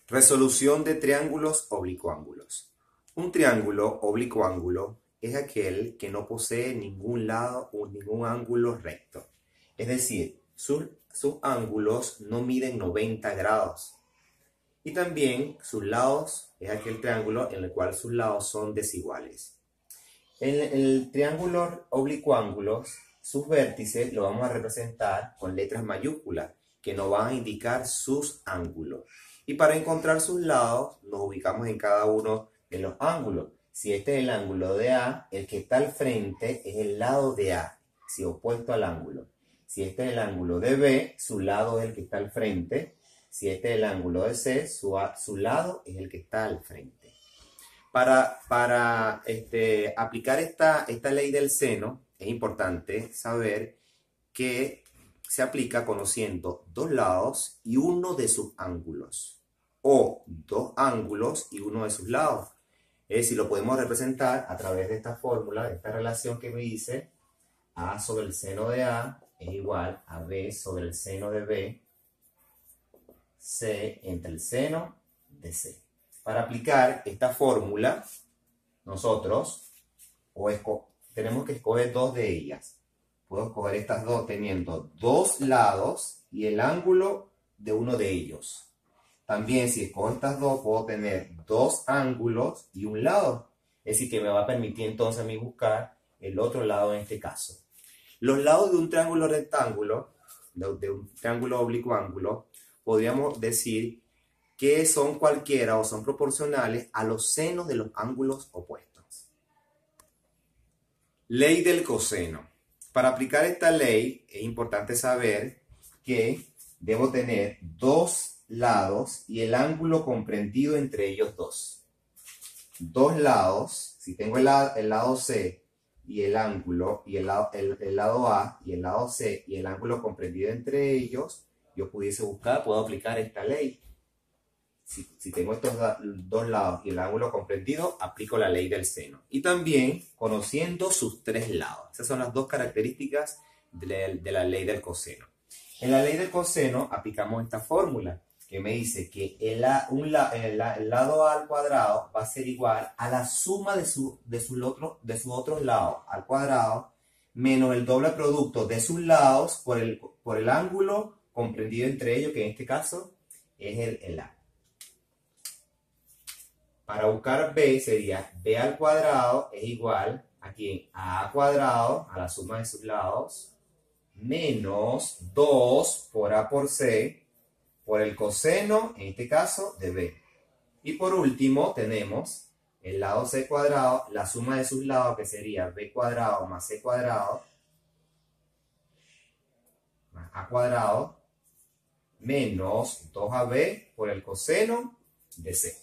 Resolución de triángulos oblicuángulos. Un triángulo oblicuángulo es aquel que no posee ningún lado o ningún ángulo recto. Es decir, sus ángulos no miden 90 grados. Y también sus lados es aquel triángulo en el cual sus lados son desiguales. En el triángulo oblicuángulos, sus vértices lo vamos a representar con letras mayúsculas que nos van a indicar sus ángulos. Y para encontrar sus lados, nos ubicamos en cada uno de los ángulos. Si este es el ángulo de A, el que está al frente es el lado de A, si opuesto al ángulo. Si este es el ángulo de B, su lado es el que está al frente. Si este es el ángulo de C, su lado es el que está al frente. Para aplicar esta ley del seno, es importante saber que se aplica conociendo dos lados y uno de sus ángulos, o dos ángulos y uno de sus lados. Es decir, lo podemos representar a través de esta fórmula, de esta relación que me dice A sobre el seno de A es igual a B sobre el seno de B, C entre el seno de C. Para aplicar esta fórmula, nosotros tenemos que escoger dos de ellas. Puedo escoger estas dos teniendo dos lados y el ángulo de uno de ellos. También si escojo estas dos, puedo tener dos ángulos y un lado. Es decir, que me va a permitir entonces a mí buscar el otro lado en este caso. Los lados de un triángulo rectángulo, de un triángulo oblicuángulo, podríamos decir que son cualquiera o son proporcionales a los senos de los ángulos opuestos. Ley del coseno. Para aplicar esta ley es importante saber que debo tener dos lados y el ángulo comprendido entre ellos dos. Dos lados, si tengo el lado C y el ángulo, y el lado A y el lado C y el ángulo comprendido entre ellos, yo puedo aplicar esta ley. Si tengo estos dos lados y el ángulo comprendido, aplico la ley del seno. Y también conociendo sus tres lados. Esas son las dos características de la ley del coseno. En la ley del coseno aplicamos esta fórmula que me dice que el lado A al cuadrado va a ser igual a la suma de sus otros lados al cuadrado menos el doble producto de sus lados por el ángulo comprendido entre ellos, que en este caso es el A. Para buscar B sería B al cuadrado es igual aquí a A cuadrado, a la suma de sus lados, menos 2 por A por C, por el coseno, en este caso, de B. Y por último tenemos el lado C cuadrado, la suma de sus lados, que sería B cuadrado más C cuadrado, más A cuadrado, menos 2AB por el coseno de C.